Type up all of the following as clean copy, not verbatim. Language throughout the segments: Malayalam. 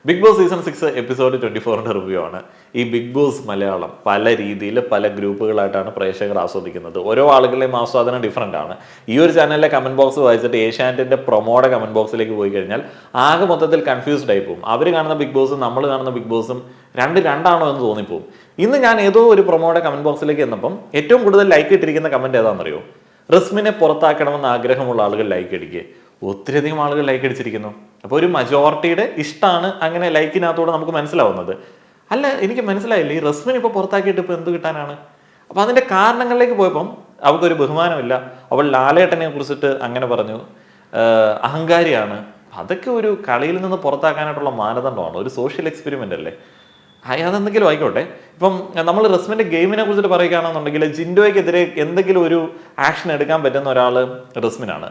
ബിഗ് ബോസ് സീസൺ 6 എപ്പിസോഡ് 24ന്റെ റിവ്യൂ ആണ്. ഈ ബിഗ് ബോസ് മലയാളം പല രീതിയിൽ പല ഗ്രൂപ്പുകളായിട്ടാണ് പ്രേക്ഷകർ ആസ്വദിക്കുന്നത്. ഓരോ ആളുകളുടെയും ആസ്വാദനം ഡിഫറൻ്റ് ആണ്. ഈ ഒരു ചാനലിലെ കമന്റ് ബോക്സ് വായിച്ചിട്ട് ഏഷ്യാനെറ്റിന്റെ പ്രൊമോയുടെ കമന്റ് ബോക്സിലേക്ക് പോയി കഴിഞ്ഞാൽ ആകെ മൊത്തത്തിൽ കൺഫ്യൂസ്ഡ് ആയി പോകും. അവർ കാണുന്ന ബിഗ് ബോസും നമ്മൾ കാണുന്ന ബിഗ് ബോസും രണ്ടാണോ എന്ന് തോന്നിപ്പോകും. ഇന്ന് ഞാൻ ഏതോ ഒരു പ്രൊമോയുടെ കമന്റ് ബോക്സിലേക്ക് ചെന്നപ്പം ഏറ്റവും കൂടുതൽ ലൈക്ക് ഇട്ടിരിക്കുന്ന കമന്റ് ഏതാണെന്നറിയോ? റസ്മിനെ പുറത്താക്കണമെന്ന് ആഗ്രഹമുള്ള ആളുകൾ ലൈക്ക് അടിക്കുക. ഒത്തിരിയധികം ആളുകൾ ലൈക്ക് അടിച്ചിരിക്കുന്നു. അപ്പോൾ ഒരു മജോറിറ്റിയുടെ ഇഷ്ടമാണ് അങ്ങനെ ലൈക്കിനകത്തൂടെ നമുക്ക് മനസ്സിലാവുന്നത്. അല്ല, എനിക്ക് മനസ്സിലായില്ല, ഈ റസ്മിൻ ഇപ്പോൾ പുറത്താക്കിയിട്ട് ഇപ്പോൾ എന്ത് കിട്ടാനാണ്? അപ്പോൾ അതിൻ്റെ കാരണങ്ങളിലേക്ക് പോയപ്പം അവൾക്കൊരു ബഹുമാനമില്ല, അവൾ ലാലേട്ടനെ കുറിച്ചിട്ട് അങ്ങനെ പറഞ്ഞു, അഹങ്കാരിയാണ്. അതൊക്കെ ഒരു കളിയിൽ നിന്ന് പുറത്താക്കാനായിട്ടുള്ള മാനദണ്ഡമാണ്, ഒരു സോഷ്യൽ എക്സ്പെരിമെൻ്റ് അല്ലേ? അതെന്തെങ്കിലും ആയിക്കോട്ടെ. ഇപ്പം നമ്മൾ റസ്മിൻ്റെ ഗെയിമിനെ കുറിച്ചിട്ട് പറയുകയാണെന്നുണ്ടെങ്കിൽ ജിൻഡോയ്ക്കെതിരെ എന്തെങ്കിലും ഒരു ആക്ഷൻ എടുക്കാൻ പറ്റുന്ന ഒരാൾ റസ്മിനാണ്.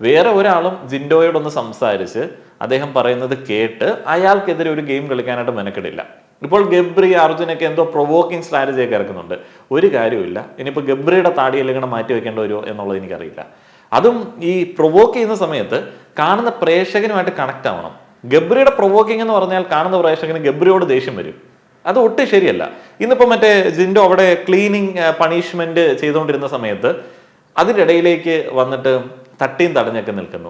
വേറെ ഒരാളും ജിൻഡോയോടൊന്ന് സംസാരിച്ച് അദ്ദേഹം പറയുന്നത് കേട്ട് അയാൾക്കെതിരെ ഒരു ഗെയിം കളിക്കാനായിട്ട് മെനക്കെടില്ല. ഇപ്പോൾ ഗബ്രി അർജുനൊക്കെ എന്തോ പ്രൊവോക്കിംഗ് സ്ട്രാറ്റജിയൊക്കെ ഇറക്കുന്നുണ്ട്. ഒരു കാര്യമില്ല. ഇനിയിപ്പോൾ ഗബ്രിയുടെ താടിയെല്ലാം ഇങ്ങനെ മാറ്റി വെക്കേണ്ട വരുമോ എന്നുള്ളത് എനിക്കറിയില്ല. അതും ഈ പ്രൊവോക്ക് ചെയ്യുന്ന സമയത്ത് കാണുന്ന പ്രേക്ഷകനുമായിട്ട് കണക്ട് ആവണം. ഗബ്രിയുടെ പ്രൊവോക്കിംഗ് എന്ന് പറഞ്ഞാൽ കാണുന്ന പ്രേക്ഷകന് ഗബ്രിയോട് ദേഷ്യം വരും. അത് ഒട്ടും ശരിയല്ല. ഇന്നിപ്പോൾ മറ്റേ ജിൻഡോ അവിടെ ക്ലീനിങ് പണിഷ്മെന്റ് ചെയ്തുകൊണ്ടിരുന്ന സമയത്ത് അതിൻ്റെ ഇടയിലേക്ക് വന്നിട്ട് തട്ടിയും തടഞ്ഞൊക്കെ നിൽക്കുന്നു.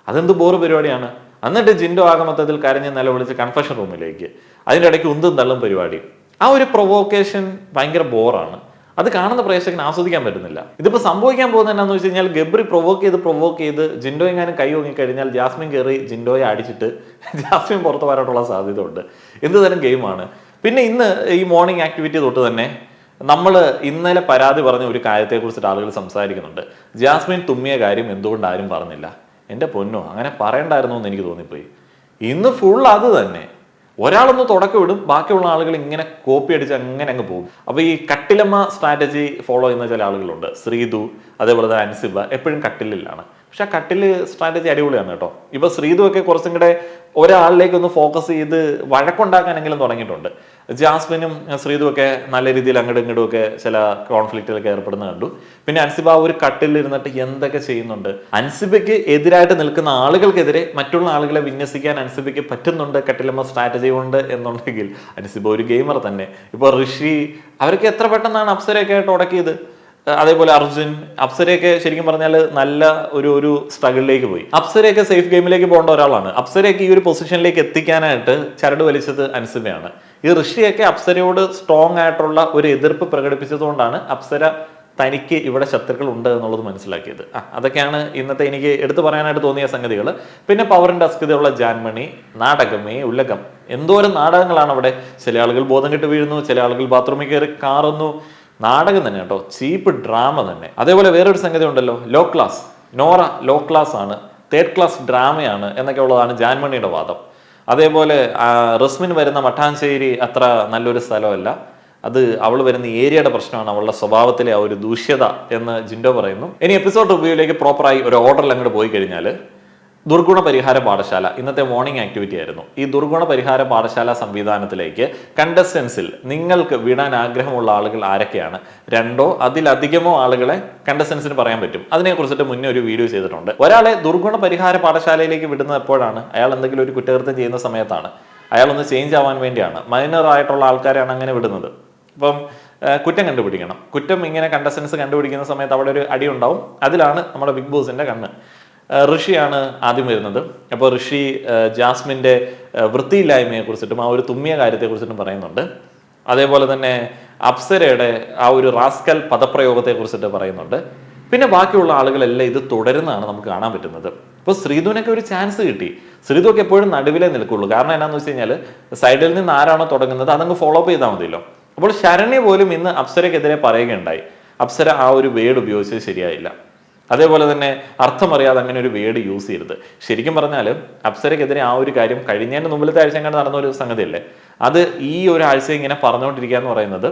അതെന്ത് ബോറ് പരിപാടിയാണ്? എന്നിട്ട് ജിൻഡോ ആകെ മൊത്തത്തിൽ കരഞ്ഞ് നിലവിളിച്ച് കൺഫഷൻ റൂമിലേക്ക്, അതിൻ്റെ ഇടയ്ക്ക് ഉന്തും തള്ളും പരിപാടി. ആ ഒരു പ്രൊവോക്കേഷൻ ഭയങ്കര ബോറാണ്. അത് കാണുന്ന പ്രേക്ഷകന് ആസ്വദിക്കാൻ പറ്റുന്നില്ല. ഇതിപ്പോൾ സംഭവിക്കാൻ പോകുന്നത് എന്താണെന്ന് വെച്ച് കഴിഞ്ഞാൽ ഗബ്രി പ്രൊവോക്ക് ചെയ്ത് ജിൻഡോ എങ്ങാനും കൈ ഒങ്ങിക്കഴിഞ്ഞാൽ ജാസ്മിൻ കയറി ജിൻഡോയെ അടിച്ചിട്ട് ജാസ്മിൻ പുറത്ത് വരാനുള്ള സാധ്യത ഉണ്ട്. എന്ത് തരം ഗെയിമാണ്? പിന്നെ ഇന്ന് ഈ മോർണിംഗ് ആക്ടിവിറ്റി തൊട്ട് തന്നെ നമ്മൾ ഇന്നലെ പരാതി പറഞ്ഞ ഒരു കാര്യത്തെക്കുറിച്ചിട്ട് ആളുകൾ സംസാരിക്കുന്നുണ്ട്. ജാസ്മിൻ തുമ്മിയ കാര്യം എന്തുകൊണ്ട് ആരും പറഞ്ഞില്ല? എൻ്റെ പൊന്നോ, അങ്ങനെ പറയണ്ടായിരുന്നു എന്ന് എനിക്ക് തോന്നിപ്പോയി. ഇന്ന് ഫുൾ അത് തന്നെ. ഒരാളൊന്ന് തുടക്കം വിടും, ബാക്കിയുള്ള ആളുകൾ ഇങ്ങനെ കോപ്പി അടിച്ച് അങ്ങനെ അങ്ങ് പോകും. അപ്പോൾ ഈ കട്ടിലമ്മ സ്ട്രാറ്റജി ഫോളോ ചെയ്യുന്ന ചില ആളുകളുണ്ട്. ശ്രീതു, അതേപോലെ തന്നെ അൻസിബ എപ്പോഴും കട്ടിലിലാണ്. പക്ഷെ ആ കട്ടിൽ സ്ട്രാറ്റജി അടിപൊളിയാണ് കേട്ടോ. ഇപ്പൊ ശ്രീതു ഒക്കെ കുറച്ചും കൂടെ ഒരാളിലേക്ക് ഒന്ന് ഫോക്കസ് ചെയ്ത് വഴക്കുണ്ടാക്കാനെങ്കിലും തുടങ്ങിയിട്ടുണ്ട്. ജാസ്മിനും ശ്രീതു ഒക്കെ നല്ല രീതിയിൽ അങ്ങോട്ടും ഇങ്ങോട്ടും ഒക്കെ ചില കോൺഫ്ലിക്റ്റിലൊക്കെ ഏർപ്പെടുന്ന കണ്ടു. പിന്നെ അൻസിബ ഒരു കട്ടിൽ ഇരുന്നിട്ട് എന്തൊക്കെ ചെയ്യുന്നുണ്ട്. അൻസിബയ്ക്ക് എതിരായിട്ട് നിൽക്കുന്ന ആളുകൾക്കെതിരെ മറ്റുള്ള ആളുകളെ വിന്യസിക്കാൻ അൻസിബയ്ക്ക് പറ്റുന്നുണ്ട് കട്ടിലമ്മ സ്ട്രാറ്റജി കൊണ്ട് എന്നുണ്ടെങ്കിൽ അൻസിബ ഒരു ഗെയിമർ തന്നെ. ഇപ്പൊ ഋഷി അവരൊക്കെ എത്ര പെട്ടെന്നാണ് അപ്സരയൊക്കെ ആയിട്ട് ഉടക്കിയത്. അതേപോലെ അർജുൻ, അപ്സരയൊക്കെ ശരിക്കും പറഞ്ഞാൽ നല്ല ഒരു സ്ട്രഗിളിലേക്ക് പോയി. അപ്സരയൊക്കെ സേഫ് ഗെയിമിലേക്ക് പോകേണ്ട ഒരാളാണ്. അപ്സരയൊക്കെ ഈ ഒരു പൊസിഷനിലേക്ക് എത്തിക്കാനായിട്ട് ചരട് വലിച്ചത് അൻസിബയാണ്. ഈ ഋഷിയൊക്കെ അപ്സരയോട് സ്ട്രോങ് ആയിട്ടുള്ള ഒരു എതിർപ്പ് പ്രകടിപ്പിച്ചതുകൊണ്ടാണ് അപ്സര തനിക്ക് ഇവിടെ ശത്രുക്കൾ ഉണ്ട് എന്നുള്ളത് മനസ്സിലാക്കിയത്. അതൊക്കെയാണ് ഇന്നത്തെ എനിക്ക് എടുത്തു പറയാനായിട്ട് തോന്നിയ സംഗതികൾ. പിന്നെ പവറിന്റെ അസ്കിതയുള്ള ജാൻമണി, നാടകമേ ഉലകം, എന്തോരം നാടകങ്ങളാണ് അവിടെ. ചില ആളുകൾ ബോധം കെട്ട് വീഴുന്നു, ചില ആളുകൾ ബാത്റൂമിൽ കയറി കാറുന്നു. നാടകം തന്നെ കേട്ടോ, ചീപ്പ് ഡ്രാമ തന്നെ. അതേപോലെ വേറൊരു സംഗതി ഉണ്ടല്ലോ, ലോ ക്ലാസ്. നോറ ലോ ക്ലാസ് ആണ്, തേർഡ് ക്ലാസ് ഡ്രാമയാണ് എന്നൊക്കെ ഉള്ളതാണ് ജാൻമണിയുടെ വാദം. അതേപോലെ റസ്മിൻ വരുന്ന മട്ടാഞ്ചേരി അത്ര നല്ലൊരു സ്ഥലമല്ല, അത് അവൾ വരുന്ന ഏരിയയുടെ പ്രശ്നമാണ്, അവളുടെ സ്വഭാവത്തിലെ ആ ഒരു ദൂഷ്യത എന്ന് ജിൻഡോ പറയുന്നു. ഇനി എപ്പിസോഡ് റിവ്യൂയിലേക്ക് പ്രോപ്പറായി ഒരു ഓർഡറിൽ അങ്ങോട്ട് പോയി കഴിഞ്ഞാൽ, ദുർഗുണ പരിഹാര പാഠശാല ഇന്നത്തെ മോർണിംഗ് ആക്ടിവിറ്റി ആയിരുന്നു. ഈ ദുർഗുണ പരിഹാര പാഠശാല സംവിധാനത്തിലേക്ക് കണ്ടസ്റ്റൻസിൽ നിങ്ങൾക്ക് വിടാൻ ആഗ്രഹമുള്ള ആളുകൾ ആരൊക്കെയാണ്? 2ഓ അതിലധികമോ ആളുകളെ കണ്ടസ്റ്റൻസിന് പറയാൻ പറ്റും. അതിനെക്കുറിച്ചിട്ട് മുന്നേ ഒരു വീഡിയോ ചെയ്തിട്ടുണ്ട്. ഒരാളെ ദുർഗുണ പരിഹാര പാഠശാലയിലേക്ക് വിടുന്നത് എപ്പോഴാണ്? അയാൾ എന്തെങ്കിലും ഒരു കുറ്റകൃത്യം ചെയ്യുന്ന സമയത്താണ്. അയാളൊന്ന് ചേഞ്ച് ആവാൻ വേണ്ടിയാണ്. മൈനർ ആയിട്ടുള്ള ആൾക്കാരാണ് അങ്ങനെ വിടുന്നത്. അപ്പം കുറ്റം കണ്ടുപിടിക്കണം. കുറ്റം ഇങ്ങനെ കണ്ടസ്റ്റൻസ് കണ്ടുപിടിക്കുന്ന സമയത്ത് അവിടെ ഒരു അടി ഉണ്ടാവും. അതിലാണ് നമ്മുടെ ബിഗ് ബോസിന്റെ കണ്ണ്. ഋഷിയാണ് ആദ്യം വരുന്നത്. അപ്പോൾ ഋഷി ജാസ്മിൻ്റെ വൃത്തിയില്ലായ്മയെ കുറിച്ചിട്ടും ആ ഒരു തുമ്മിയ കാര്യത്തെക്കുറിച്ചിട്ടും പറയുന്നുണ്ട്. അതേപോലെ തന്നെ അപ്സരയുടെ ആ ഒരു റാസ്കൽ പദപ്രയോഗത്തെ കുറിച്ചിട്ട് പറയുന്നുണ്ട്. പിന്നെ ബാക്കിയുള്ള ആളുകളെല്ലാം ഇത് തുടരുന്നതാണ് നമുക്ക് കാണാൻ പറ്റുന്നത്. ഇപ്പോൾ ശ്രീധുവിനൊക്കെ ഒരു ചാൻസ് കിട്ടി. ശ്രീധുവൊക്കെ എപ്പോഴും നടുവിലേ നിൽക്കുള്ളൂ. കാരണം എന്നാന്ന് വെച്ച് കഴിഞ്ഞാൽ സൈഡിൽ നിന്ന് ആരാണോ തുടങ്ങുന്നത് അതങ്ങ് ഫോളോ അപ്പ് ചെയ്താൽ മതിയല്ലോ. അപ്പോൾ ശരണ്യ പോലും ഇന്ന് അപ്സരയ്ക്കെതിരെ പറയുകയുണ്ടായി. അപ്സര ആ ഒരു വേർഡ് ഉപയോഗിച്ചത് ശരിയായില്ല. അതേപോലെ തന്നെ അർത്ഥമറിയാതെ അങ്ങനെ ഒരു വേർഡ് യൂസ് ചെയ്യരുത്. ശരിക്കും പറഞ്ഞാൽ അപ്സരയ്ക്കെതിരെ ആ ഒരു കാര്യം കഴിഞ്ഞതിന് മുമ്പിലത്തെ ആഴ്ച കണ്ട് നടന്ന ഒരു സംഗതിയല്ലേ, അത് ഈ ഒരു ആഴ്ച ഇങ്ങനെ പറഞ്ഞുകൊണ്ടിരിക്കുക എന്ന് പറയുന്നത്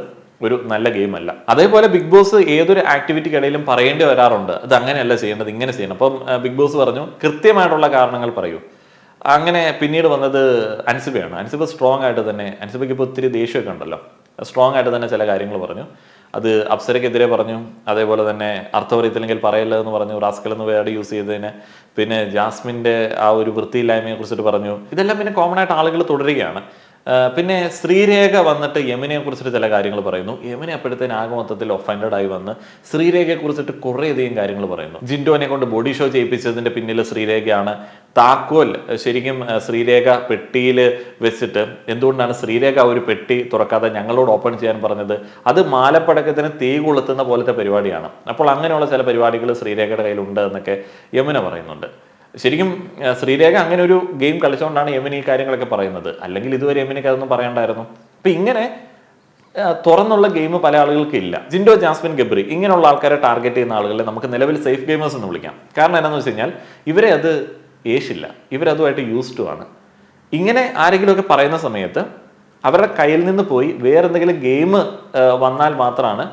ഒരു നല്ല ഗെയിം അല്ല. അതേപോലെ ബിഗ് ബോസ് ഏതൊരു ആക്ടിവിറ്റിക്കിടയിലും പറയേണ്ടി വരാറുണ്ട്, അത് അങ്ങനെയല്ല ചെയ്യേണ്ടത്, ഇങ്ങനെ ചെയ്യണം. അപ്പം ബിഗ് ബോസ് പറഞ്ഞു കൃത്യമായിട്ടുള്ള കാരണങ്ങൾ പറയൂ. അങ്ങനെ പിന്നീട് വന്നത് അൻസിബയാണ്. അൻസിബ സ്ട്രോങ് ആയിട്ട് തന്നെ, അൻസിബയ്ക്ക് ഇപ്പോൾ ഒത്തിരി ദേഷ്യമൊക്കെ ഉണ്ടല്ലോ, സ്ട്രോങ് ആയിട്ട് തന്നെ ചില കാര്യങ്ങൾ പറഞ്ഞു. അത് അപ്സരയ്ക്കെതിരെ പറഞ്ഞു, അതേപോലെ തന്നെ അർത്ഥമറിയത്തില്ലെങ്കിൽ പറയല്ല എന്ന് പറഞ്ഞു, റാസ്കൽ എന്ന് വേർഡ് യൂസ് ചെയ്തതിന്, പിന്നെ ജാസ്മിൻ്റെ ആ ഒരു വൃത്തിയില്ലായ്മയെ കുറിച്ചിട്ട് പറഞ്ഞു. ഇതെല്ലാം പിന്നെ കോമൺ ആയിട്ട് ആളുകൾ തുടരുകയാണ്. പിന്നെ ശ്രീരേഖ വന്നിട്ട് യമുനയെ കുറിച്ചിട്ട് ചില കാര്യങ്ങൾ പറയുന്നു. യമുന അപ്പോഴത്തേന് ആകെ മൊത്തത്തിൽ ഒഫൻഡഡ് ആയി വന്ന് ശ്രീരേഖയെ കുറിച്ചിട്ട് കുറേയധികം കാര്യങ്ങൾ പറയുന്നു. ജിൻഡോനെ കൊണ്ട് ബോഡി ഷോ ചെയ്യിപ്പിച്ചതിന്റെ പിന്നിൽ ശ്രീരേഖയാണ്. താക്കോൽ ശരിക്കും ശ്രീരേഖ പെട്ടിയിൽ വെച്ചിട്ട് എന്തുകൊണ്ടാണ് ശ്രീരേഖ ഒരു പെട്ടി തുറക്കാതെ ഞങ്ങളോട് ഓപ്പൺ ചെയ്യാൻ പറഞ്ഞത്? അത് മാലപ്പടക്കത്തിന് തീ കൊളുത്തുന്ന പോലത്തെ പരിപാടിയാണ്. അപ്പോൾ അങ്ങനെയുള്ള ചില പരിപാടികൾ ശ്രീരേഖയുടെ കയ്യിലുണ്ട് എന്നൊക്കെ യമുന പറയുന്നുണ്ട്. ശരിക്കും ശ്രീരേഖ അങ്ങനെ ഒരു ഗെയിം കളിച്ചുകൊണ്ടാണ് യമുന ഈ കാര്യങ്ങളൊക്കെ പറയുന്നത്. അല്ലെങ്കിൽ ഇതുവരെ യമുനയ്ക്ക് അതൊന്നും പറയണ്ടായിരുന്നു. അപ്പൊ ഇങ്ങനെ തുറന്നുള്ള ഗെയിം പല ആളുകൾക്ക് ഇല്ല. ജിൻഡോ, ജാസ്മിൻ, ഗബ്രി ഇങ്ങനെയുള്ള ആൾക്കാരെ ടാർഗറ്റ് ചെയ്യുന്ന ആളുകളെ നമുക്ക് നിലവിൽ സേഫ് ഗെയിമേഴ്സ് എന്ന് വിളിക്കാം. കാരണം എന്താണെന്ന് വെച്ച് കഴിഞ്ഞാൽ ഇവരെ അത് ഏശില്ല, ഇവരതുമായിട്ട് യൂസ്ഡ് ആണ്. ഇങ്ങനെ ആരെങ്കിലുമൊക്കെ പറയുന്ന സമയത്ത് അവരുടെ കയ്യിൽ നിന്ന് പോയി വേറെന്തെങ്കിലും ഗെയിം വന്നാൽ മാത്രമാണ്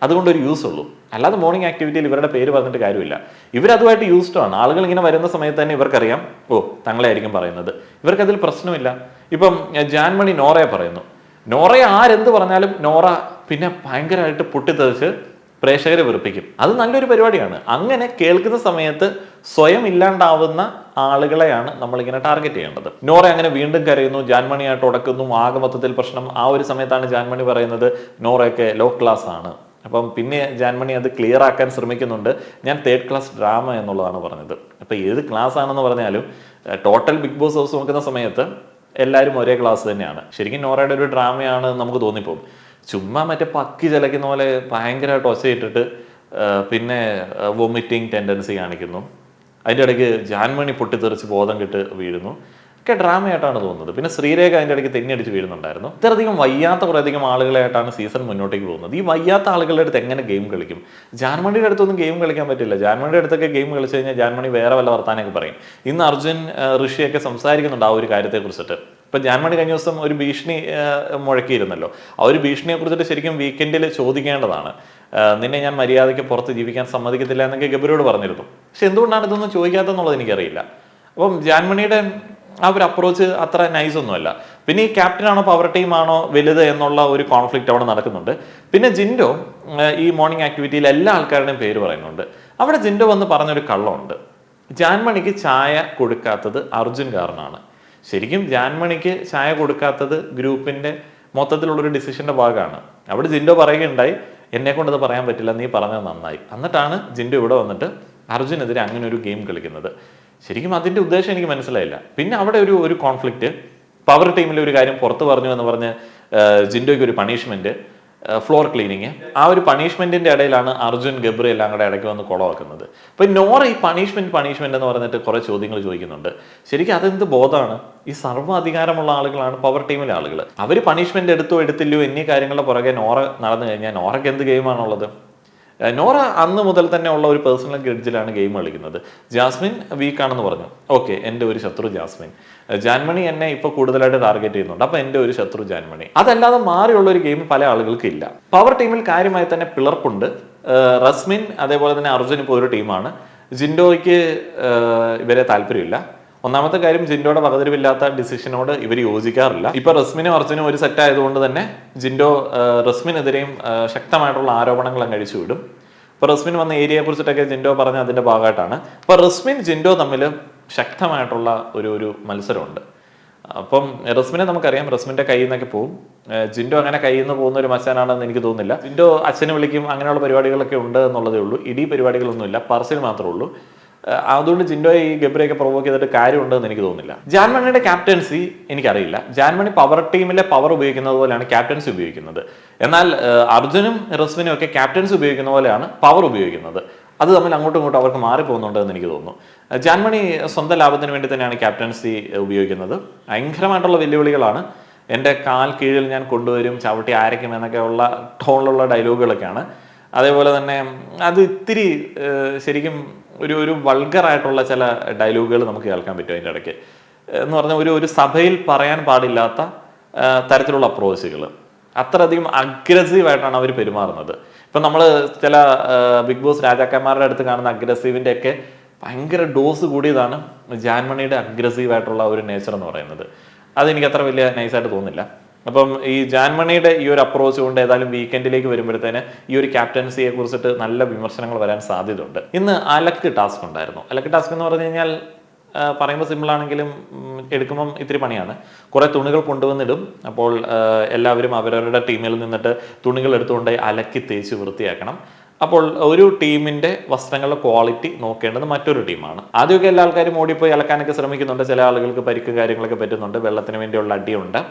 അതുകൊണ്ടൊരു യൂസ് ഉള്ളൂ. അല്ലാതെ മോർണിംഗ് ആക്ടിവിറ്റിയിൽ ഇവരുടെ പേര് പറഞ്ഞിട്ട് കാര്യമില്ല. ഇവരതുമായിട്ട് യൂസ്ഡ് ആണ്. ആളുകൾ ഇങ്ങനെ വരുന്ന സമയത്ത് തന്നെ ഇവർക്കറിയാം, ഓ തങ്ങളെ ആയിരിക്കും പറയുന്നത്. ഇവർക്കതിൽ പ്രശ്നമില്ല. ഇപ്പം ജാൻമണി നോറയെ പറയുന്നു. നോറയെ ആരെന്ത് പറഞ്ഞാലും നോറ പിന്നെ ഭയങ്കരമായിട്ട് പൊട്ടിത്തെറിച്ച് പ്രേക്ഷകരെ വെറുപ്പിക്കും. അത് നല്ലൊരു പരിപാടിയാണ്. അങ്ങനെ കേൾക്കുന്ന സമയത്ത് സ്വയം ഇല്ലാണ്ടാവുന്ന ആളുകളെയാണ് നമ്മളിങ്ങനെ ടാർഗറ്റ് ചെയ്യേണ്ടത്. നോറ അങ്ങനെ വീണ്ടും കരയുന്നു, ജാൻമണിയായിട്ട് ഉടക്കുന്നു, ആകെ മൊത്തത്തിൽ പ്രശ്നം. ആ ഒരു സമയത്താണ് ജാൻമണി പറയുന്നത് നോറയൊക്കെ ലോ ക്ലാസ് ആണ്. അപ്പം പിന്നെ ജാൻമണി അത് ക്ലിയർ ആക്കാൻ ശ്രമിക്കുന്നുണ്ട്. ഞാൻ തേർഡ് ക്ലാസ് ഡ്രാമ എന്നുള്ളതാണ് പറഞ്ഞത്. അപ്പം ഏത് ക്ലാസ് ആണെന്ന് പറഞ്ഞാലും ടോട്ടൽ ബിഗ് ബോസ് ഹൗസ് നോക്കുന്ന സമയത്ത് എല്ലാവരും ഒരേ ക്ലാസ് തന്നെയാണ്. ശരിക്കും നോറയുടെ ഒരു ഡ്രാമയാണ് നമുക്ക് തോന്നിപ്പോകും. ചുമ്മാ മറ്റേ പക്കി ചിലക്കുന്ന പോലെ ഭയങ്കരമായിട്ട് ഒച്ചയിട്ടിട്ട് പിന്നെ വൊമിറ്റിംഗ് ടെൻഡൻസി കാണിക്കുന്നു. അതിൻ്റെ ഇടയ്ക്ക് ജാൻമണി പൊട്ടിത്തെറിച്ച് ബോധം കെട്ട് വീഴുന്നു. ഒക്കെ ഡ്രാമയായിട്ടാണ് തോന്നുന്നത്. പിന്നെ ശ്രീരേഖ അതിൻ്റെ ഇടയ്ക്ക് തെന്നിയടിച്ച് വീഴുന്നുണ്ടായിരുന്നു. ഇത്രയധികം വയ്യാത്ത കുറേയധികം ആളുകളായിട്ടാണ് സീസൺ മുന്നോട്ടേക്ക് പോകുന്നത്. ഈ വയ്യാത്ത ആളുകളുടെ അടുത്ത് എങ്ങനെ ഗെയിം കളിക്കും? ജാൻമണിയുടെ അടുത്തൊന്നും ഗെയിം കളിക്കാൻ പറ്റില്ല. ജാൻമണിയുടെ അടുത്തൊക്കെ ഗെയിം കളിച്ചു കഴിഞ്ഞാൽ ജാൻമണി വേറെ വല്ല വർത്താനൊക്കെ പറയും. ഇന്ന് അർജുൻ, ഋഷിയൊക്കെ സംസാരിക്കുന്നുണ്ട് ആ ഒരു കാര്യത്തെക്കുറിച്ചിട്ട്. ഇപ്പം ജാൻമണി കഴിഞ്ഞ ദിവസം ഒരു ഭീഷണി മുഴക്കിയിരുന്നല്ലോ. ആ ഒരു ഭീഷണിയെ കുറിച്ചിട്ട് ശരിക്കും വീക്കെൻഡിൽ ചോദിക്കേണ്ടതാണ്. നിന്നെ ഞാൻ മര്യാദയ്ക്ക് പുറത്ത് ജീവിക്കാൻ സമ്മതിക്കത്തില്ല എന്നൊക്കെ ഗബ്രിയോട് പറഞ്ഞിരുന്നു. പക്ഷെ എന്തുകൊണ്ടാണ് ഇതൊന്നും ചോദിക്കാത്തതെന്നുള്ളത് എനിക്കറിയില്ല. അപ്പം ജാൻമണിയുടെ ആ ഒരു അപ്രോച്ച് അത്ര നൈസ് ഒന്നുമല്ല. പിന്നെ ഈ ക്യാപ്റ്റനാണോ പവർ ടീമാണോ വലുത് എന്നുള്ള ഒരു കോൺഫ്ലിക്റ്റ് അവിടെ നടക്കുന്നുണ്ട്. പിന്നെ ജിൻഡോ ഈ മോർണിംഗ് ആക്ടിവിറ്റിയിൽ എല്ലാ ആൾക്കാരുടെയും പേര് പറയുന്നുണ്ട്. അവിടെ ജിൻഡോ വന്ന് പറഞ്ഞൊരു കള്ളമുണ്ട്. ജാൻമണിക്ക് ചായ കൊടുക്കാത്തത് അർജുൻ കാരനാണ്. ശരിക്കും ജാൻമണിക്ക് ചായ കൊടുക്കാത്തത് ഗ്രൂപ്പിന്റെ മൊത്തത്തിലുള്ളൊരു ഡിസിഷന്റെ ഭാഗമാണ്. അവിടെ ജിൻഡോ പറയുകയുണ്ടായി, എന്നെ കൊണ്ടത് പറയാൻ പറ്റില്ല, നീ പറഞ്ഞത് നന്നായി. എന്നിട്ടാണ് ജിൻഡോ ഇവിടെ വന്നിട്ട് അർജുനെതിരെ അങ്ങനെ ഒരു ഗെയിം കളിക്കുന്നത്. ശരിക്കും അതിന്റെ ഉദ്ദേശം എനിക്ക് മനസ്സിലായില്ല. പിന്നെ അവിടെ ഒരു കോൺഫ്ലിക്റ്റ്, പവർ ടീമിലെ ഒരു കാര്യം പുറത്തു പറഞ്ഞു എന്ന് പറഞ്ഞ് ജിൻഡോയ്ക്ക് ഒരു പണിഷ്മെന്റ്, ഫ്ലോർ ക്ലീനിങ്. ആ ഒരു പണിഷ്മെന്റിന്റെ ഇടയിലാണ് അർജുൻ, ഗബ്രി എല്ലാം കൂടെ ഇടയ്ക്ക് വന്ന് കുളമാക്കുന്നത്. അപ്പൊ നോറ ഈ പണിഷ്മെന്റ് എന്ന് പറഞ്ഞിട്ട് കുറെ ചോദ്യങ്ങൾ ചോദിക്കുന്നുണ്ട്. ശരിക്കും അതെന്ത് ബോധമാണ്? ഈ സർവ്വ അധികാരമുള്ള ആളുകളാണ് പവർ ടീമിലെ ആളുകൾ. അവർ പണിഷ്മെന്റ് എടുത്തോ എടുത്തില്ലയോ എന്നീ കാര്യങ്ങളുടെ പുറകെ നോറ നടന്നു കഴിഞ്ഞാൽ നോറയ്ക്ക് എന്ത് ഗെയിമാണുള്ളത്? നോറ അന്ന് മുതൽ തന്നെ ഉള്ള ഒരു പേഴ്സണൽ ഗ്രഡ്ജിലാണ് ഗെയിം കളിക്കുന്നത്. ജാസ്മിൻ വീക്കാണെന്ന് പറഞ്ഞു, ഓക്കെ, എൻ്റെ ഒരു ശത്രു ജാസ്മിൻ. ജാൻമണി എന്നെ ഇപ്പൊ കൂടുതലായിട്ട് ടാർഗറ്റ് ചെയ്യുന്നുണ്ട്, അപ്പൊ എൻ്റെ ഒരു ശത്രു ജാൻമണി. അതല്ലാതെ മാറിയുള്ള ഒരു ഗെയിം പല ആളുകൾക്ക് ഇല്ല. പവർ ടീമിൽ കാര്യമായി തന്നെ പിളർപ്പുണ്ട്. റസ്മിൻ അതേപോലെ തന്നെ അർജുൻ ഇപ്പോൾ ഒരു ടീമാണ്. ജിൻഡോയ്ക്ക് ഇവരെ താല്പര്യമില്ല. ഒന്നാമത്തെ കാര്യം, ജിൻഡോയുടെ വകതിരിവില്ലാത്ത ഡിസിഷനോട് ഇവർ യോജിക്കാറില്ല. ഇപ്പൊ റസ്മിനും അർജുനും ഒരു സെറ്റ് ആയതുകൊണ്ട് തന്നെ ജിൻഡോ റസ്മിനെതിരെയും ശക്തമായിട്ടുള്ള ആരോപണങ്ങൾ അങ്ങ് അഴിച്ചു വിടും. ഇപ്പൊ റസ്മിൻ വന്ന ഏരിയയെ കുറിച്ചിട്ടൊക്കെ ജിൻഡോ പറഞ്ഞ അതിന്റെ ഭാഗമായിട്ടാണ്. ഇപ്പൊ റസ്മിൻ ജിൻഡോ തമ്മിൽ ശക്തമായിട്ടുള്ള ഒരു മത്സരമുണ്ട്. അപ്പം റസ്മിനെ നമുക്കറിയാം, റസ്മിന്റെ കയ്യിൽ നിന്നൊക്കെ പോകും. ജിൻഡോ അങ്ങനെ കയ്യിൽ നിന്ന് പോകുന്ന ഒരു മച്ചാനാണെന്ന് എനിക്ക് തോന്നുന്നില്ല. ജിൻഡോ അച്ഛനെ വിളിക്കും, അങ്ങനെയുള്ള പരിപാടികളൊക്കെ ഉണ്ട് എന്നുള്ളതേ ഉള്ളൂ. ഇടി പരിപാടികളൊന്നുമില്ല, പറച്ചിൽ മാത്രമേ ഉള്ളൂ. അതുകൊണ്ട് ജിൻഡോയെ ഈ ഗബ്രിയൊക്കെ പ്രൊവോക്ക് ചെയ്തിട്ട് കാര്യമുണ്ടെന്ന് എനിക്ക് തോന്നുന്നില്ല. ജാൻമണിയുടെ ക്യാപ്റ്റൻസി എനിക്കറിയില്ല. ജാൻമണി പവർ ടീമിലെ പവർ ഉപയോഗിക്കുന്നത് പോലെയാണ് ക്യാപ്റ്റൻസി ഉപയോഗിക്കുന്നത്. എന്നാൽ അർജുനും റസ്മിനും ഒക്കെ ക്യാപ്റ്റൻസി ഉപയോഗിക്കുന്ന പോലെയാണ് പവർ ഉപയോഗിക്കുന്നത്. അത് തമ്മിൽ അങ്ങോട്ടും ഇങ്ങോട്ടും അവർക്ക് മാറിപ്പോകുന്നുണ്ട് എന്ന് എനിക്ക് തോന്നുന്നു. ജാൻമണി സ്വന്തം ലാഭത്തിന് വേണ്ടി തന്നെയാണ് ക്യാപ്റ്റൻസി ഉപയോഗിക്കുന്നത്. ഭയങ്കരമായിട്ടുള്ള വെല്ലുവിളികളാണ്. എൻ്റെ കാൽ കീഴിൽ ഞാൻ കൊണ്ടുവരും, ചവിട്ടി ആരയ്ക്കും എന്നൊക്കെയുള്ള ടോണിലുള്ള ഡയലോഗുകളൊക്കെയാണ്. അതേപോലെ തന്നെ അത് ഇത്തിരി ശരിക്കും ഒരു വൾഗറായിട്ടുള്ള ചില ഡയലോഗുകൾ നമുക്ക് കേൾക്കാൻ പറ്റും അതിൻ്റെ ഇടയ്ക്ക്. എന്ന് പറഞ്ഞാൽ ഒരു സഭയിൽ പറയാൻ പാടില്ലാത്ത തരത്തിലുള്ള അപ്രോച്ചുകൾ, അത്രയധികം അഗ്രസീവായിട്ടാണ് അവർ പെരുമാറുന്നത്. ഇപ്പം നമ്മൾ ചില ബിഗ് ബോസ് രാജാക്കന്മാരുടെ അടുത്ത് കാണുന്ന അഗ്രസീവിൻ്റെ ഒക്കെ ഭയങ്കര ഡോസ് കൂടിയതാണ് ജാൻമണിയുടെ അഗ്രസീവായിട്ടുള്ള ഒരു നേച്ചർ എന്ന് പറയുന്നത്. അതെനിക്ക് അത്ര വലിയ നൈസായിട്ട് തോന്നുന്നില്ല. അപ്പം ഈ ജാൻമണിയുടെ ഈ ഒരു അപ്രോച്ച് കൊണ്ട് ഏതായാലും വീക്കെൻഡിലേക്ക് വരുമ്പോഴത്തേന് ഈ ഒരു ക്യാപ്റ്റൻസിയെ കുറിച്ചിട്ട് നല്ല വിമർശനങ്ങൾ വരാൻ സാധ്യതയുണ്ട്. ഇന്ന് അലക്ക് ടാസ്ക് ഉണ്ടായിരുന്നു. അലക്ക് ടാസ്ക് എന്ന് പറഞ്ഞു കഴിഞ്ഞാൽ പറയുമ്പോൾ സിമ്പിളാണെങ്കിലും എടുക്കുമ്പം ഇത്തിരി പണിയാണ്. കുറേ തുണികൾ കൊണ്ടുവന്നിടും. അപ്പോൾ എല്ലാവരും അവരവരുടെ ടീമിൽ നിന്നിട്ട് തുണികൾ എടുത്തുകൊണ്ട് അലക്കി തേച്ച് വൃത്തിയാക്കണം. അപ്പോൾ ഒരു ടീമിന്റെ വസ്ത്രങ്ങളുടെ ക്വാളിറ്റി നോക്കേണ്ടത് മറ്റൊരു ടീമാണ്. ആദ്യമൊക്കെ എല്ലാ ആൾക്കാരും ഓടിപ്പോയി അലക്കാനൊക്കെ ശ്രമിക്കുന്നുണ്ട്. ചില ആളുകൾക്ക് പരിക്ക് കാര്യങ്ങളൊക്കെ പറ്റുന്നുണ്ട്. വെള്ളത്തിന് വേണ്ടിയുള്ള അടിയുണ്ട്.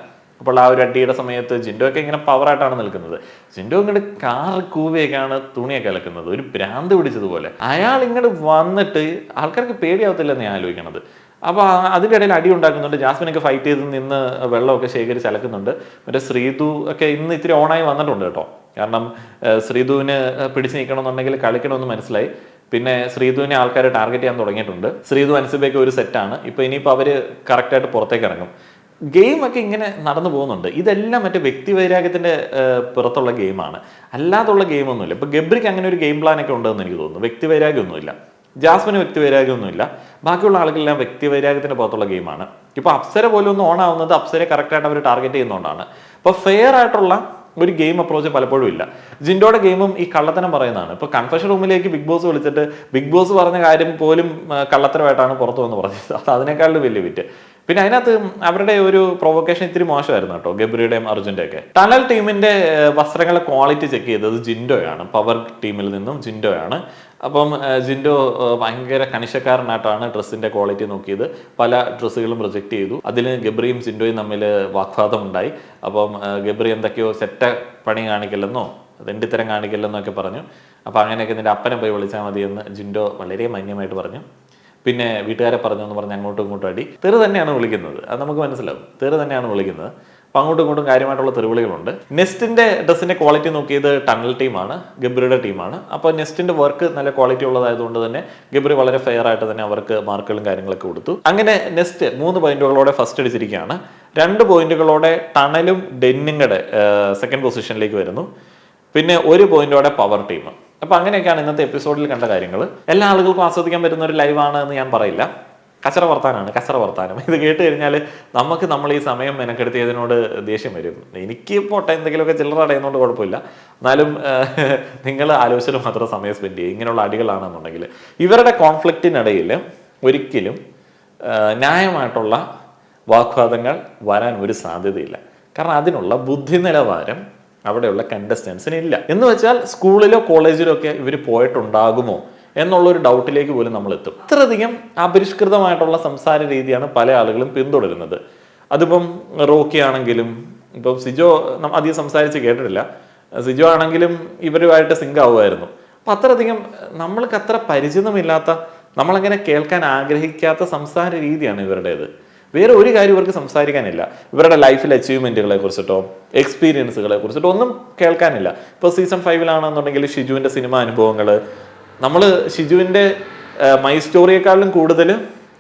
അപ്പോൾ ആ ഒരു അടിയുടെ സമയത്ത് ജിൻഡോ ഒക്കെ ഇങ്ങനെ പവറായിട്ടാണ് നിൽക്കുന്നത്. ജിൻഡോ ഇങ്ങോട്ട് കാറ് കൂവിയൊക്കെയാണ് തുണിയൊക്കെ അലക്കുന്നത്, ഒരു ഭ്രാന്ത് പിടിച്ചതുപോലെ. അയാൾ ഇങ്ങോട്ട് വന്നിട്ട് ആൾക്കാർക്ക് പേടിയാവത്തില്ലെന്ന് ഞാൻ ആലോചിക്കണത്. അപ്പോൾ അതിൻ്റെ ഇടയിൽ അടി ഉണ്ടാക്കുന്നുണ്ട്. ജാസ്മിനൊക്കെ ഫൈറ്റ് ചെയ്ത് നിന്ന് വെള്ളമൊക്കെ ശേഖരിച്ച് അലക്കുന്നുണ്ട്. മറ്റേ ശ്രീതു ഒക്കെ ഇന്ന് ഇത്തിരി ഓണായി വന്നിട്ടുണ്ട് കേട്ടോ. കാരണം ശ്രീതുവിന് പിടിച്ച് നിൽക്കണമെന്നുണ്ടെങ്കിൽ കളിക്കണമെന്ന് മനസ്സിലായി. പിന്നെ ശ്രീതുവിനെ ആൾക്കാർ ടാർഗറ്റ് ചെയ്യാൻ തുടങ്ങിയിട്ടുണ്ട്. ശ്രീതു അൻസിബയൊക്കെ ഒരു സെറ്റാണ്. ഇപ്പോൾ ഇനിയിപ്പോൾ അവർ കറക്റ്റായിട്ട് പുറത്തേക്ക് ഇറങ്ങും. ഗെയിമൊക്കെ ഇങ്ങനെ നടന്നു പോകുന്നുണ്ട്. ഇതെല്ലാം മറ്റേ വ്യക്തിവൈരാഗ്യത്തിൻ്റെ പുറത്തുള്ള ഗെയിമാണ്, അല്ലാതുള്ള ഗെയിമൊന്നുമില്ല. ഇപ്പോൾ ഗബ്രിക്ക് അങ്ങനെ ഒരു ഗെയിം പ്ലാനൊക്കെ ഉണ്ടെന്ന് എനിക്ക് തോന്നുന്നു. വ്യക്തിവൈരാഗ്യമൊന്നുമില്ല. ജാസ്മിന് വ്യക്തിവൈരാഗ്യമൊന്നുമില്ല. ബാക്കിയുള്ള ആളുകളെല്ലാം വ്യക്തിവൈരാഗ്യത്തിൻ്റെ പുറത്തുള്ള ഗെയിമാണ്. ഇപ്പോൾ അപ്സര പോലും ഒന്ന് ഓൺ ആവുന്നത് അപ്സരെ കറക്റ്റായിട്ട് അവർ ടാർഗറ്റ് ചെയ്യുന്നതുകൊണ്ടാണ്. അപ്പോൾ ഫെയർ ആയിട്ടുള്ള ഒരു ഗെയിം അപ്രോച്ച് പലപ്പോഴും ഇല്ല. ജിൻഡോയുടെ ഗെയിമും ഈ കള്ളത്തനം പറയുന്നതാണ്. ഇപ്പോൾ കൺഫെഷൻ റൂമിലേക്ക് ബിഗ് ബോസ് വിളിച്ചിട്ട് ബിഗ് ബോസ് പറഞ്ഞ കാര്യം പോലും കള്ളത്തരമായിട്ടാണ് പുറത്തു വന്ന് പറഞ്ഞത്. അത് അതിനേക്കാളും വലിയ വിറ്റ്. പിന്നെ അതിനകത്ത് അവരുടെ ഒരു പ്രൊവോക്കേഷൻ ഇത്തിരി മോശമായിരുന്നു കേട്ടോ, ഗബ്രിയുടെയും അർജുൻ്റെ ഒക്കെ. ടണൽ ടീമിന്റെ വസ്ത്രങ്ങളുടെ ക്വാളിറ്റി ചെക്ക് ചെയ്തത് ജിൻഡോയാണ്. പവർ ടീമിൽ നിന്നും ജിൻഡോയാണ്. അപ്പം ജിൻഡോ ഭയങ്കര കണിശക്കാരനായിട്ടാണ് ഡ്രസ്സിന്റെ ക്വാളിറ്റി നോക്കിയത്. പല ഡ്രസ്സുകളും റിജക്ട് ചെയ്തു. അതിന് ഗബ്രിയും ജിൻഡോയും തമ്മിൽ വാഗ്വാദം ഉണ്ടായി. അപ്പം ഗബ്രി എന്തൊക്കെയോ സെറ്റ പണി കാണിക്കില്ലെന്നോ തെണ്ടിത്തരം കാണിക്കില്ലെന്നോ ഒക്കെ പറഞ്ഞു. അപ്പം അങ്ങനെയൊക്കെ നിന്റെ അപ്പനെ പോയി വിളിച്ചാൽ മതിയെന്ന് ജിൻഡോ വളരെ മാന്യമായിട്ട് പറഞ്ഞു. പിന്നെ വീട്ടുകാരെ പറഞ്ഞു എന്ന് പറഞ്ഞ് അങ്ങോട്ടും ഇങ്ങോട്ടും അടി. തെറി തന്നെയാണ് വിളിക്കുന്നത്, അത് നമുക്ക് മനസ്സിലാവും. തെറി തന്നെയാണ് വിളിക്കുന്നത്. അപ്പം അങ്ങോട്ടും ഇങ്ങോട്ടും കാര്യമായിട്ടുള്ള തെറിവിളികളുണ്ട്. നെസ്റ്റിന്റെ ഡ്രസ്സിന്റെ ക്വാളിറ്റി നോക്കിയത് ടണൽ ടീമാണ്, ഗബ്രിയുടെ ടീമാണ്. അപ്പോൾ നെസ്റ്റിന്റെ വർക്ക് നല്ല ക്വാളിറ്റി ഉള്ളതായതുകൊണ്ട് തന്നെ ഗബ്രി വളരെ ഫെയർ ആയിട്ട് തന്നെ അവർക്ക് മാർക്കുകളും കാര്യങ്ങളൊക്കെ കൊടുത്തു. അങ്ങനെ നെസ്റ്റ് 3 പോയിന്റുകളോടെ ഫസ്റ്റ് അടിച്ചിരിക്കുകയാണ്. 2 പോയിന്റുകളോടെ ടണലും ഡെന്നിങ്ങടെ സെക്കൻഡ് പൊസിഷനിലേക്ക് വരുന്നു. പിന്നെ 1 പോയിന്റോടെ പവർ ടീം. അപ്പൊ അങ്ങനെയൊക്കെയാണ് ഇന്നത്തെ എപ്പിസോഡിൽ കണ്ട കാര്യങ്ങൾ. എല്ലാ ആളുകൾക്കും ആസ്വദിക്കാൻ പറ്റുന്ന ഒരു ലൈവാണ് എന്ന് ഞാൻ പറയില്ല. കച്ചറ വർത്താനം. ഇത് കേട്ട് കഴിഞ്ഞാൽ നമ്മൾ ഈ സമയം മെനക്കെടുത്തിയതിനോട് ദേഷ്യം വരും. എനിക്ക് പോട്ടെ, എന്തെങ്കിലുമൊക്കെ ചില്ലറ അടയുന്നതുകൊണ്ട് കുഴപ്പമില്ല. എന്നാലും നിങ്ങൾ ആലോചിച്ചിട്ട് മാത്രം സമയം സ്പെൻഡ് ചെയ്യും. ഇങ്ങനെയുള്ള അടികളാണെന്നുണ്ടെങ്കിൽ ഇവരുടെ കോൺഫ്ലിക്റ്റിനിടയിൽ ഒരിക്കലും ന്യായമായിട്ടുള്ള വാഗ്വാദങ്ങൾ വരാൻ ഒരു സാധ്യതയില്ല. കാരണം അതിനുള്ള ബുദ്ധി നിലവാരം അവിടെയുള്ള കണ്ടസ്റ്റൻസിന് ഇല്ല. എന്ന് വെച്ചാൽ സ്കൂളിലോ കോളേജിലോ ഒക്കെ ഇവർ പോയിട്ടുണ്ടാകുമോ എന്നുള്ളൊരു ഡൗട്ടിലേക്ക് പോലും നമ്മൾ എത്തും. അത്രയധികം അപരിഷ്കൃതമായിട്ടുള്ള സംസാര രീതിയാണ് പല ആളുകളും പിന്തുടരുന്നത്. അതിപ്പം റോക്കി ആണെങ്കിലും, ഇപ്പം സിജോ അധികം സംസാരിച്ച് കേട്ടിട്ടില്ല. സിജോ ആണെങ്കിലും ഇവരുമായിട്ട് സിങ്ക് ആവുമായിരുന്നു. അപ്പം അത്രയധികം നമ്മൾക്ക് അത്ര പരിചിതമില്ലാത്ത, നമ്മളങ്ങനെ കേൾക്കാൻ ആഗ്രഹിക്കാത്ത സംസാര രീതിയാണ് ഇവരുടേത്. വേറെ ഒരു കാര്യം ഇവർക്ക് സംസാരിക്കാനില്ല. ഇവരുടെ ലൈഫിലെ അച്ചീവ്മെന്റുകളെ കുറിച്ചിട്ടോ എക്സ്പീരിയൻസുകളെ കുറിച്ചിട്ടോ ഒന്നും കേൾക്കാനില്ല. ഇപ്പോൾ സീസൺ 5 ഷിജുവിന്റെ സിനിമ അനുഭവങ്ങൾ, നമ്മൾ ഷിജുവിന്റെ മൈ സ്റ്റോറിയെക്കാളും കൂടുതൽ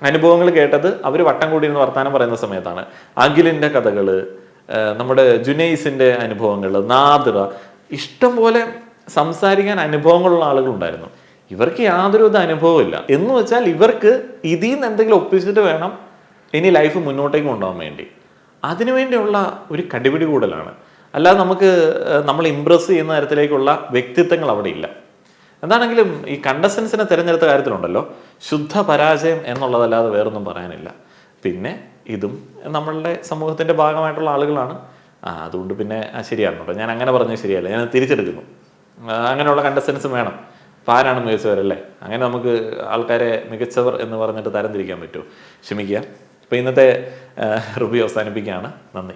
അനുഭവങ്ങൾ കേട്ടത് അവർ വട്ടം കൂടി ഇരുന്ന് വർത്താനം പറയുന്ന സമയത്താണ്. അഖിലിന്റെ കഥകൾ, നമ്മുടെ ജുനൈസിന്റെ അനുഭവങ്ങൾ, നാദിറ, ഇഷ്ടം പോലെ സംസാരിക്കാൻ അനുഭവങ്ങളുള്ള ആളുകളുണ്ടായിരുന്നു. ഇവർക്ക് യാതൊരു അനുഭവവും ഇല്ല. എന്ന് വെച്ചാൽ ഇവർക്ക് ഇതിൽ നിന്ന് എന്തെങ്കിലും ഒപ്പിച്ചിട്ട് വേണം ഇനി ലൈഫ് മുന്നോട്ടേക്ക് കൊണ്ടുപോകാൻ വേണ്ടി. അതിനുവേണ്ടിയുള്ള ഒരു കടിപിടി കൂടലാണ്. അല്ലാതെ നമ്മൾ ഇംപ്രസ് ചെയ്യുന്ന തരത്തിലേക്കുള്ള വ്യക്തിത്വങ്ങൾ അവിടെ ഇല്ല. എന്താണെങ്കിലും ഈ കണ്ടസ്റ്റൻസിനെ തിരഞ്ഞെടുത്ത കാര്യത്തിലുണ്ടല്ലോ, ശുദ്ധ പരാജയം എന്നുള്ളതല്ലാതെ വേറൊന്നും പറയാനില്ല. പിന്നെ ഇതും നമ്മളുടെ സമൂഹത്തിന്റെ ഭാഗമായിട്ടുള്ള ആളുകളാണ്. അതുകൊണ്ട് പിന്നെ ശരിയാണ് കേട്ടോ, ഞാൻ അങ്ങനെ പറഞ്ഞത് ശരിയല്ല, ഞാൻ തിരിച്ചെടുക്കുന്നു. അങ്ങനെയുള്ള കണ്ടസ്റ്റൻസ് വേണം. അപ്പോൾ ആരാണ് മികച്ചവരല്ലേ? അങ്ങനെ നമുക്ക് ആൾക്കാരെ മികച്ചവർ എന്ന് പറഞ്ഞിട്ട് തരംതിരിക്കാൻ പറ്റുമോ? ക്ഷമിക്കുക. അപ്പോൾ ഇന്നത്തെ റിവ്യൂ അവസാനിപ്പിക്കുകയാണ്. നന്ദി.